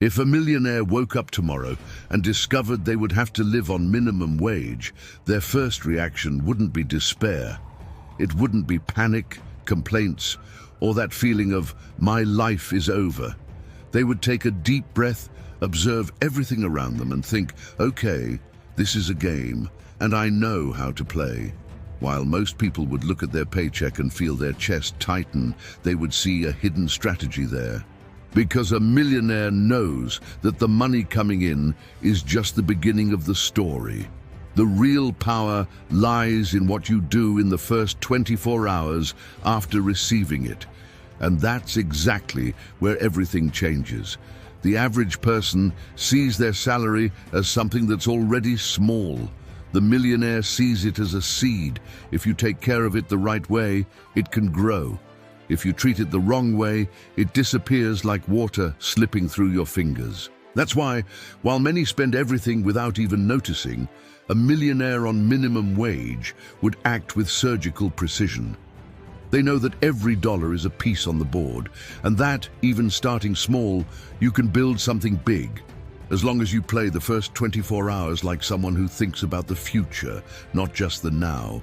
If a millionaire woke up tomorrow and discovered they would have to live on minimum wage, their first reaction wouldn't be despair. It wouldn't be panic, complaints, or that feeling of, my life is over. They would take a deep breath, observe everything around them and think, okay, this is a game, and I know how to play. While most people would look at their paycheck and feel their chest tighten, they would see a hidden strategy there. Because a millionaire knows that the money coming in is just the beginning of the story. The real power lies in what you do in the first 24 hours after receiving it. And that's exactly where everything changes. The average person sees their salary as something that's already small. The millionaire sees it as a seed. If you take care of it the right way, it can grow. If you treat it the wrong way, it disappears like water slipping through your fingers. That's why, while many spend everything without even noticing, a millionaire on minimum wage would act with surgical precision. They know that every dollar is a piece on the board, and that, even starting small, you can build something big. As long as you play the first 24 hours like someone who thinks about the future, not just the now.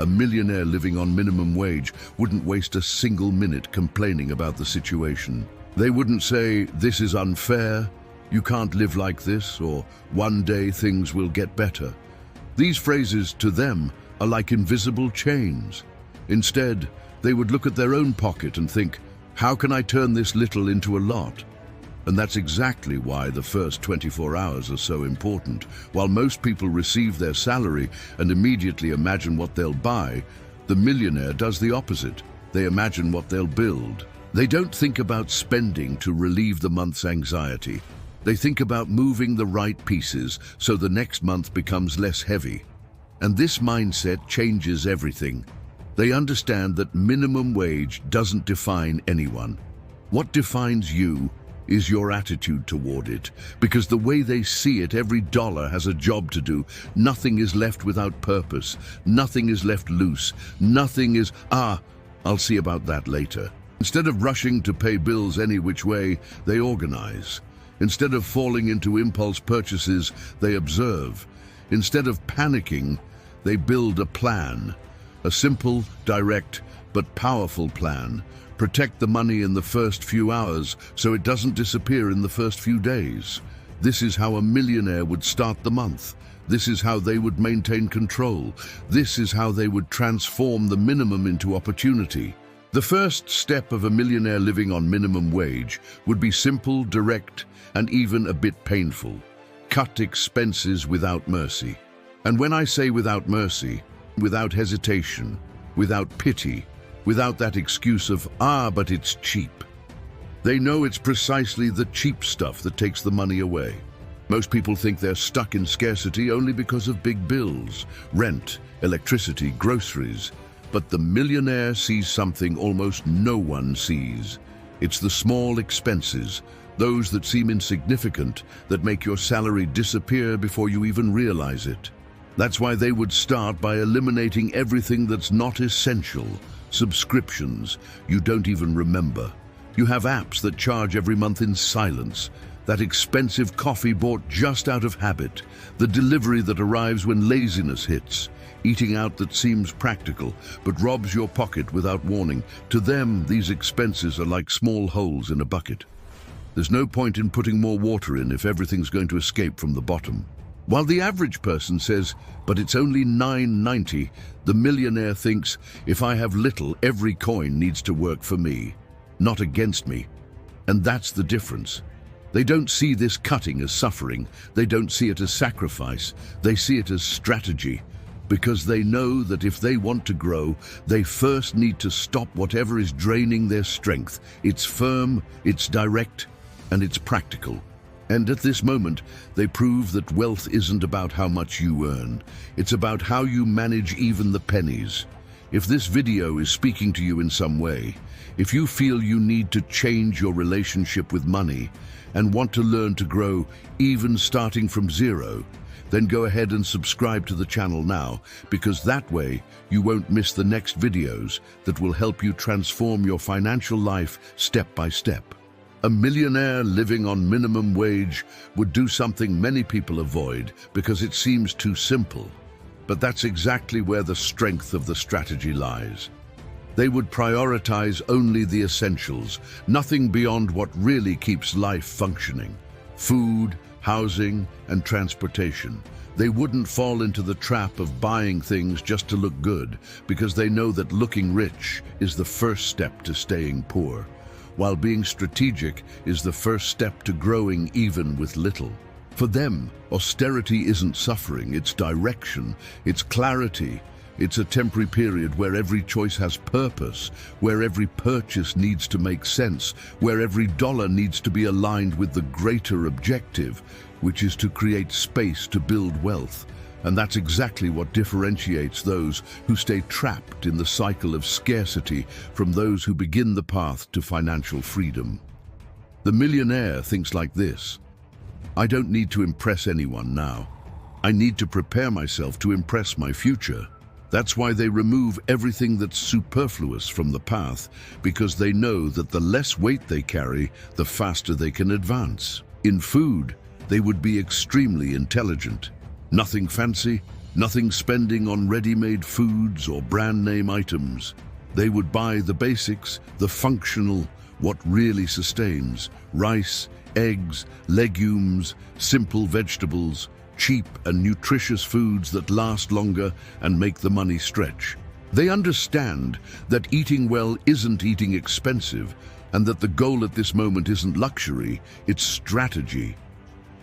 A millionaire living on minimum wage wouldn't waste a single minute complaining about the situation. They wouldn't say, this is unfair, you can't live like this, or one day things will get better. These phrases to them are like invisible chains. Instead, they would look at their own pocket and think, how can I turn this little into a lot? And that's exactly why the first 24 hours are so important. While most people receive their salary and immediately imagine what they'll buy, the millionaire does the opposite. They imagine what they'll build. They don't think about spending to relieve the month's anxiety. They think about moving the right pieces so the next month becomes less heavy. And this mindset changes everything. They understand that minimum wage doesn't define anyone. What defines you is your attitude toward it, because the way they see it, every dollar has a job to do. Nothing is left without purpose. Nothing is left loose. Nothing is, I'll see about that later. Instead of rushing to pay bills any which way, they organize. Instead of falling into impulse purchases, they observe. Instead of panicking, they build a plan. A simple, direct, but powerful plan. Protect the money in the first few hours so it doesn't disappear in the first few days. This is how a millionaire would start the month. This is how they would maintain control. This is how they would transform the minimum into opportunity. The first step of a millionaire living on minimum wage would be simple, direct, and even a bit painful. Cut expenses without mercy. And when I say without mercy, without hesitation, without pity, without that excuse of, but it's cheap. They know it's precisely the cheap stuff that takes the money away. Most people think they're stuck in scarcity only because of big bills, rent, electricity, groceries. But the millionaire sees something almost no one sees. It's the small expenses, those that seem insignificant, that make your salary disappear before you even realize it. That's why they would start by eliminating everything that's not essential. Subscriptions you don't even remember. You have apps that charge every month in silence. That expensive coffee bought just out of habit. The delivery that arrives when laziness hits. Eating out that seems practical but robs your pocket without warning. To them, these expenses are like small holes in a bucket. There's no point in putting more water in if everything's going to escape from the bottom. While the average person says, but it's only $9.90, the millionaire thinks, if I have little, every coin needs to work for me, not against me. And that's the difference. They don't see this cutting as suffering. They don't see it as sacrifice. They see it as strategy. Because they know that if they want to grow, they first need to stop whatever is draining their strength. It's firm, it's direct, and it's practical. And at this moment, they prove that wealth isn't about how much you earn. It's about how you manage even the pennies. If this video is speaking to you in some way, if you feel you need to change your relationship with money and want to learn to grow even starting from zero, then go ahead and subscribe to the channel now, because that way you won't miss the next videos that will help you transform your financial life step by step. A millionaire living on minimum wage would do something many people avoid because it seems too simple. But that's exactly where the strength of the strategy lies. They would prioritize only the essentials, nothing beyond what really keeps life functioning. Food, housing, and transportation. They wouldn't fall into the trap of buying things just to look good, because they know that looking rich is the first step to staying poor, while being strategic is the first step to growing even with little. For them, austerity isn't suffering, it's direction, it's clarity. It's a temporary period where every choice has purpose, where every purchase needs to make sense, where every dollar needs to be aligned with the greater objective, which is to create space to build wealth. And that's exactly what differentiates those who stay trapped in the cycle of scarcity from those who begin the path to financial freedom. The millionaire thinks like this: I don't need to impress anyone now. I need to prepare myself to impress my future. That's why they remove everything that's superfluous from the path, because they know that the less weight they carry, the faster they can advance. In food, they would be extremely intelligent. Nothing fancy, nothing spending on ready-made foods or brand-name items. They would buy the basics, the functional, what really sustains: rice, eggs, legumes, simple vegetables, cheap and nutritious foods that last longer and make the money stretch. They understand that eating well isn't eating expensive, and that the goal at this moment isn't luxury, it's strategy.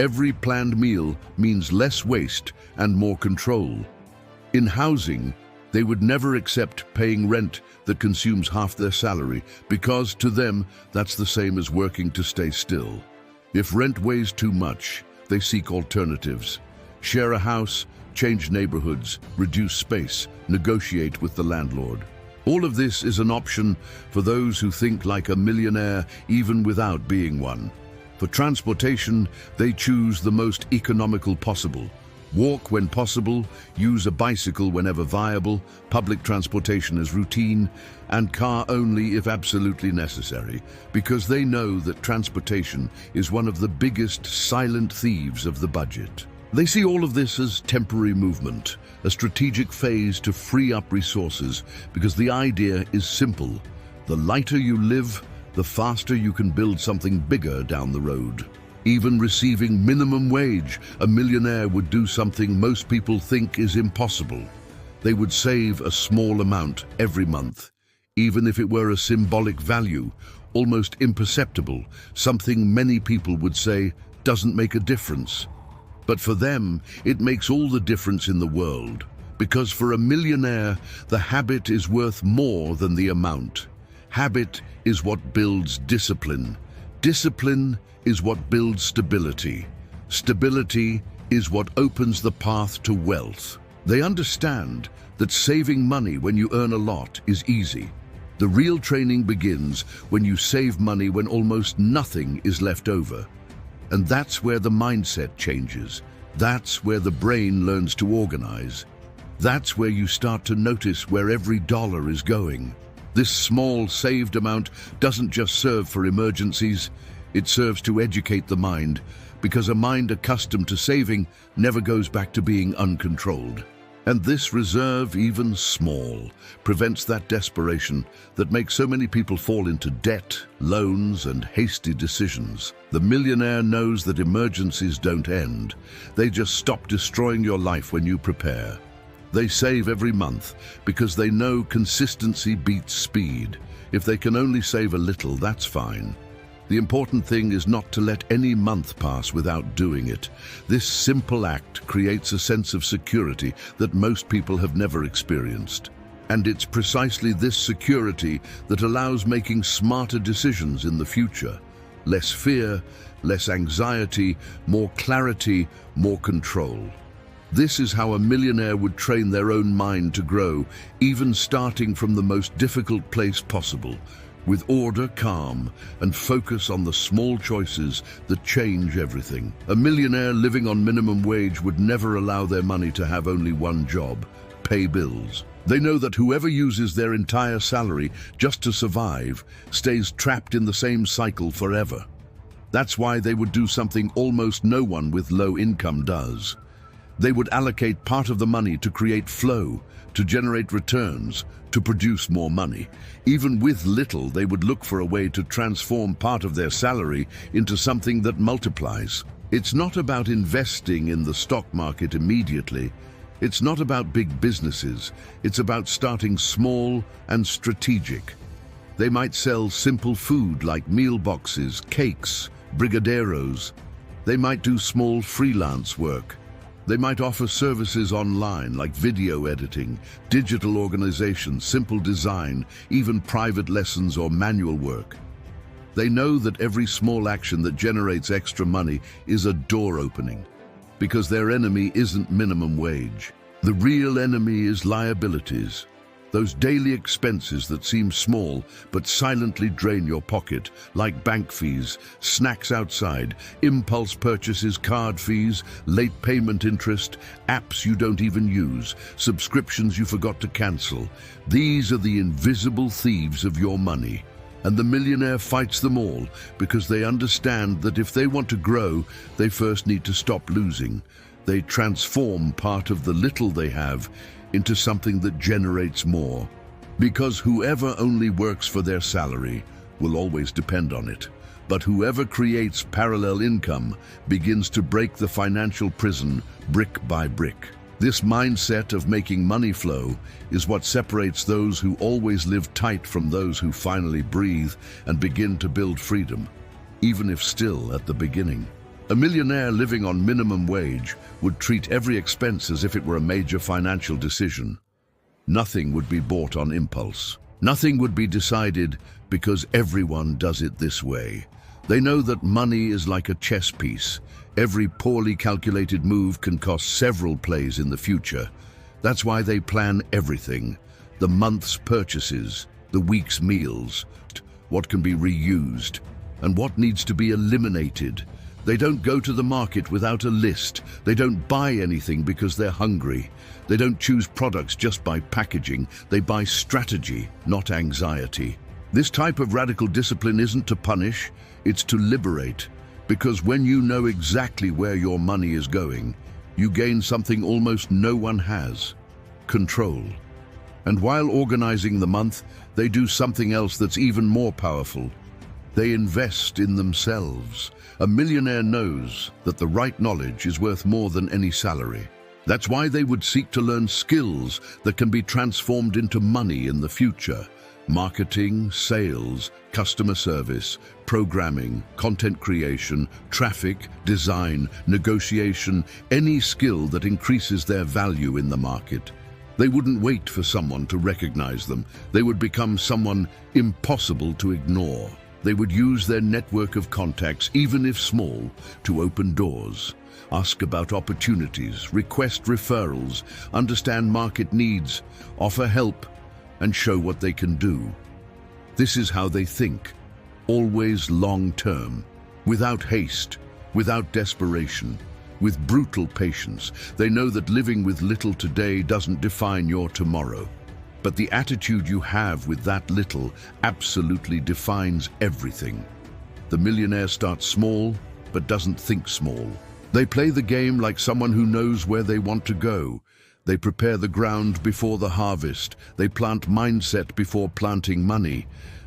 Every planned meal means less waste and more control. In housing, they would never accept paying rent that consumes half their salary, because to them, that's the same as working to stay still. If rent weighs too much, they seek alternatives. Share a house, change neighborhoods, reduce space, negotiate with the landlord. All of this is an option for those who think like a millionaire even without being one. For transportation, they choose the most economical possible. Walk when possible, use a bicycle whenever viable, public transportation as routine, and car only if absolutely necessary, because they know that transportation is one of the biggest silent thieves of the budget. They see all of this as temporary movement, a strategic phase to free up resources, because the idea is simple. The lighter you live, the faster you can build something bigger down the road. Even receiving minimum wage, a millionaire would do something most people think is impossible. They would save a small amount every month, even if it were a symbolic value, almost imperceptible, something many people would say doesn't make a difference. But for them, it makes all the difference in the world, because for a millionaire, the habit is worth more than the amount. Habit is what builds discipline. Discipline is what builds stability. Stability is what opens the path to wealth. They understand that saving money when you earn a lot is easy. The real training begins when you save money when almost nothing is left over. And that's where the mindset changes. That's where the brain learns to organize. That's where you start to notice where every dollar is going. This small saved amount doesn't just serve for emergencies, it serves to educate the mind, because a mind accustomed to saving never goes back to being uncontrolled. And this reserve, even small, prevents that desperation that makes so many people fall into debt, loans, and hasty decisions. The millionaire knows that emergencies don't end. They just stop destroying your life when you prepare. They save every month because they know consistency beats speed. If they can only save a little, that's fine. The important thing is not to let any month pass without doing it. This simple act creates a sense of security that most people have never experienced. And it's precisely this security that allows making smarter decisions in the future. Less fear, less anxiety, more clarity, more control. This is how a millionaire would train their own mind to grow, even starting from the most difficult place possible, with order, calm, and focus on the small choices that change everything. A millionaire living on minimum wage would never allow their money to have only one job: pay bills. They know that whoever uses their entire salary just to survive stays trapped in the same cycle forever. That's why they would do something almost no one with low income does. They would allocate part of the money to create flow, to generate returns, to produce more money. Even with little, they would look for a way to transform part of their salary into something that multiplies. It's not about investing in the stock market immediately. It's not about big businesses. It's about starting small and strategic. They might sell simple food like meal boxes, cakes, brigadeiros. They might do small freelance work. They might offer services online like video editing, digital organization, simple design, even private lessons or manual work. They know that every small action that generates extra money is a door opening, because their enemy isn't minimum wage. The real enemy is liabilities. Those daily expenses that seem small but silently drain your pocket, like bank fees, snacks outside, impulse purchases, card fees, late payment interest, apps you don't even use, subscriptions you forgot to cancel. These are the invisible thieves of your money. And the millionaire fights them all because they understand that if they want to grow, they first need to stop losing. They transform part of the little they have into something that generates more. Because whoever only works for their salary will always depend on it. But whoever creates parallel income begins to break the financial prison brick by brick. This mindset of making money flow is what separates those who always live tight from those who finally breathe and begin to build freedom, even if still at the beginning. A millionaire living on minimum wage would treat every expense as if it were a major financial decision. Nothing would be bought on impulse. Nothing would be decided because everyone does it this way. They know that money is like a chess piece. Every poorly calculated move can cost several plays in the future. That's why they plan everything. The month's purchases, the week's meals, what can be reused, and what needs to be eliminated. They don't go to the market without a list. They don't buy anything because they're hungry. They don't choose products just by packaging. They buy strategy, not anxiety. This type of radical discipline isn't to punish, it's to liberate. Because when you know exactly where your money is going, you gain something almost no one has: control. And while organizing the month, they do something else that's even more powerful. They invest in themselves. A millionaire knows that the right knowledge is worth more than any salary. That's why they would seek to learn skills that can be transformed into money in the future. Marketing, sales, customer service, programming, content creation, traffic, design, negotiation, any skill that increases their value in the market. They wouldn't wait for someone to recognize them. They would become someone impossible to ignore. They would use their network of contacts, even if small, to open doors, ask about opportunities, request referrals, understand market needs, offer help, and show what they can do. This is how they think, always long-term, without haste, without desperation, with brutal patience. They know that living with little today doesn't define your tomorrow. But the attitude you have with that little absolutely defines everything. The millionaire starts small, but doesn't think small. They play the game like someone who knows where they want to go. They prepare the ground before the harvest. They plant mindset before planting money.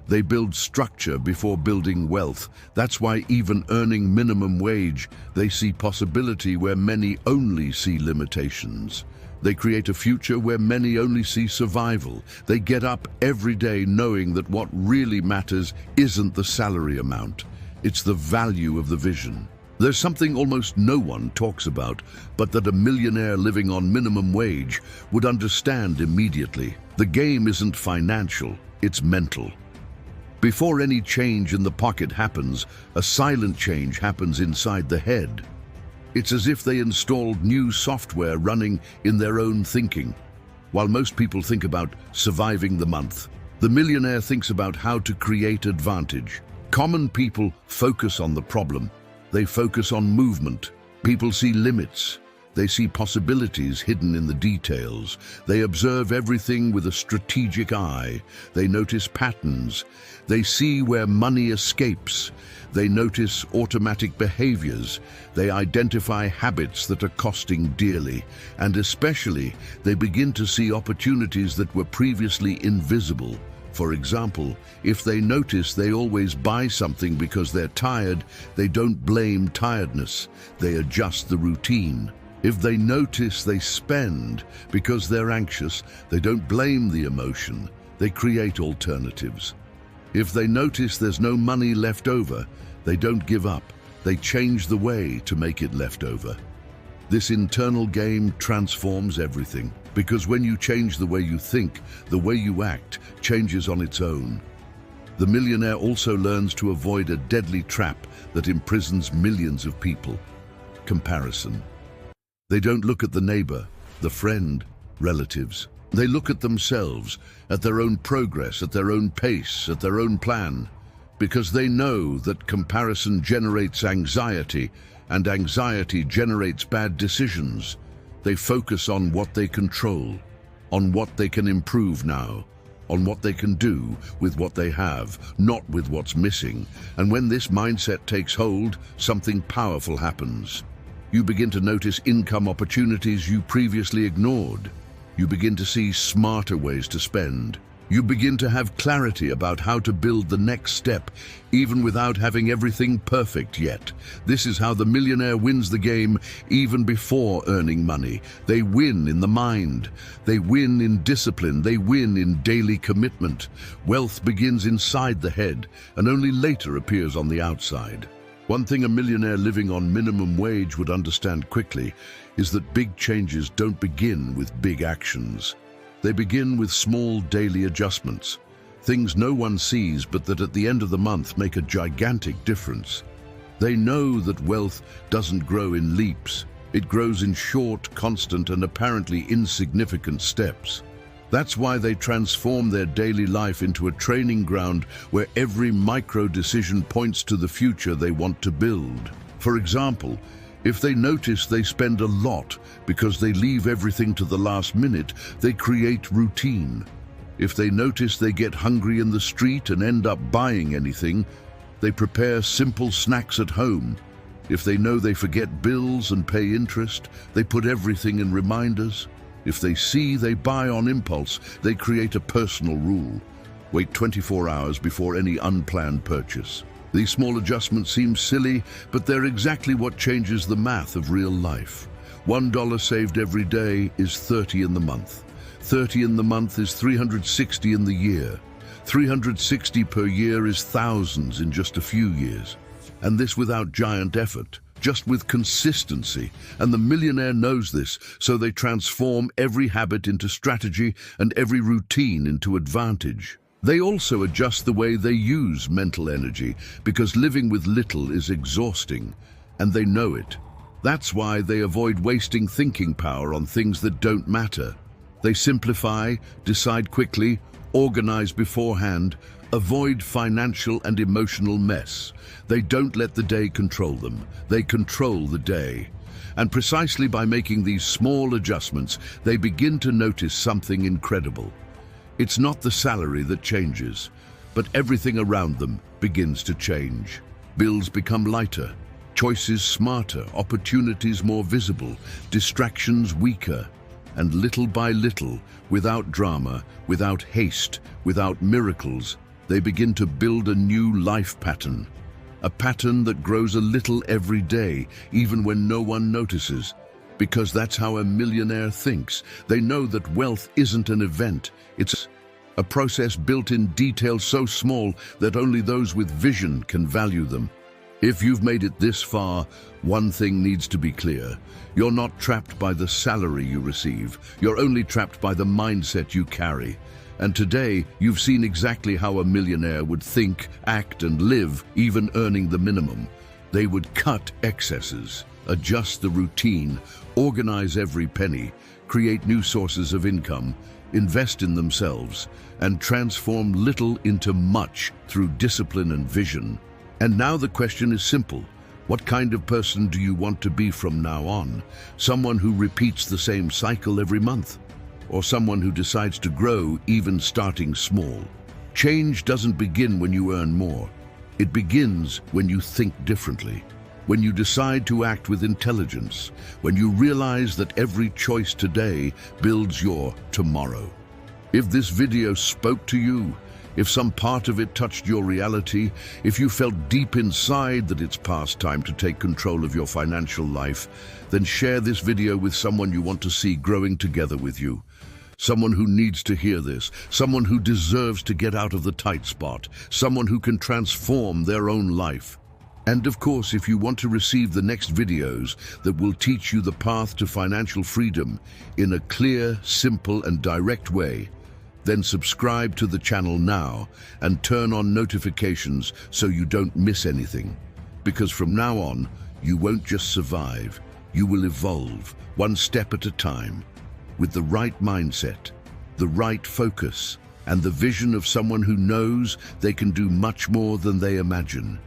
They build structure before building wealth. That's why even earning minimum wage, they see possibility where many only see limitations. They create a future where many only see survival. They get up every day knowing that what really matters isn't the salary amount. It's the value of the vision. There's something almost no one talks about, but that a millionaire living on minimum wage would understand immediately. The game isn't financial, it's mental. Before any change in the pocket happens, a silent change happens inside the head. It's as if they installed new software running in their own thinking. While most people think about surviving the month, the millionaire thinks about how to create advantage. Common people focus on the problem. They focus on movement. People see limits. They see possibilities hidden in the details. They observe everything with a strategic eye. They notice patterns. They see where money escapes. They notice automatic behaviors. They identify habits that are costing dearly. And especially, they begin to see opportunities that were previously invisible. For example, if they notice they always buy something because they're tired, they don't blame tiredness. They adjust the routine. If they notice they spend because they're anxious, they don't blame the emotion. They create alternatives. If they notice there's no money left over, they don't give up. They change the way to make it left over. This internal game transforms everything, because when you change the way you think, the way you act changes on its own. The millionaire also learns to avoid a deadly trap that imprisons millions of people: comparison. They don't look at the neighbor, the friend, relatives. They look at themselves, at their own progress, at their own pace, at their own plan, because they know that comparison generates anxiety, and anxiety generates bad decisions. They focus on what they control, on what they can improve now, on what they can do with what they have, not with what's missing. And when this mindset takes hold, something powerful happens. You begin to notice income opportunities you previously ignored. You begin to see smarter ways to spend. You begin to have clarity about how to build the next step, even without having everything perfect yet. This is how the millionaire wins the game even before earning money. They win in the mind. They win in discipline. They win in daily commitment. Wealth begins inside the head and only later appears on the outside. One thing a millionaire living on minimum wage would understand quickly is that big changes don't begin with big actions. They begin with small daily adjustments, things no one sees but that at the end of the month make a gigantic difference. They know that wealth doesn't grow in leaps. It grows in short, constant, and apparently insignificant steps. That's why they transform their daily life into a training ground where every micro decision points to the future they want to build. For example, if they notice they spend a lot because they leave everything to the last minute, they create routine. If they notice they get hungry in the street and end up buying anything, they prepare simple snacks at home. If they know they forget bills and pay interest, they put everything in reminders. If they see they buy on impulse, they create a personal rule. Wait 24 hours before any unplanned purchase. These small adjustments seem silly, but they're exactly what changes the math of real life. $1 saved every day is 30 in the month. 30 in the month is 360 in the year. 360 per year is thousands in just a few years. And this without giant effort, just with consistency. And the millionaire knows this, so they transform every habit into strategy and every routine into advantage. They also adjust the way they use mental energy, because living with little is exhausting, and they know it. That's why they avoid wasting thinking power on things that don't matter. They simplify, decide quickly, organize beforehand, avoid financial and emotional mess. They don't let the day control them. They control the day. And precisely by making these small adjustments, they begin to notice something incredible. It's not the salary that changes, but everything around them begins to change. Bills become lighter, choices smarter, opportunities more visible, distractions weaker. And little by little, without drama, without haste, without miracles, they begin to build a new life pattern. A pattern that grows a little every day, even when no one notices. Because that's how a millionaire thinks. They know that wealth isn't an event. It's a process built in detail so small that only those with vision can value them. If you've made it this far, one thing needs to be clear. You're not trapped by the salary you receive. You're only trapped by the mindset you carry. And today, you've seen exactly how a millionaire would think, act, and live, even earning the minimum. They would cut excesses, adjust the routine, organize every penny, create new sources of income, invest in themselves, and transform little into much through discipline and vision. And now the question is simple. What kind of person do you want to be from now on? Someone who repeats the same cycle every month? Or someone who decides to grow even starting small? Change doesn't begin when you earn more. It begins when you think differently. When you decide to act with intelligence. When you realize that every choice today builds your tomorrow. If this video spoke to you, if some part of it touched your reality, if you felt deep inside that it's past time to take control of your financial life, then share this video with someone you want to see growing together with you. Someone who needs to hear this, someone who deserves to get out of the tight spot, someone who can transform their own life. And of course, if you want to receive the next videos that will teach you the path to financial freedom in a clear, simple, and direct way, then subscribe to the channel now and turn on notifications so you don't miss anything. Because from now on, you won't just survive, you will evolve one step at a time with the right mindset, the right focus, and the vision of someone who knows they can do much more than they imagine.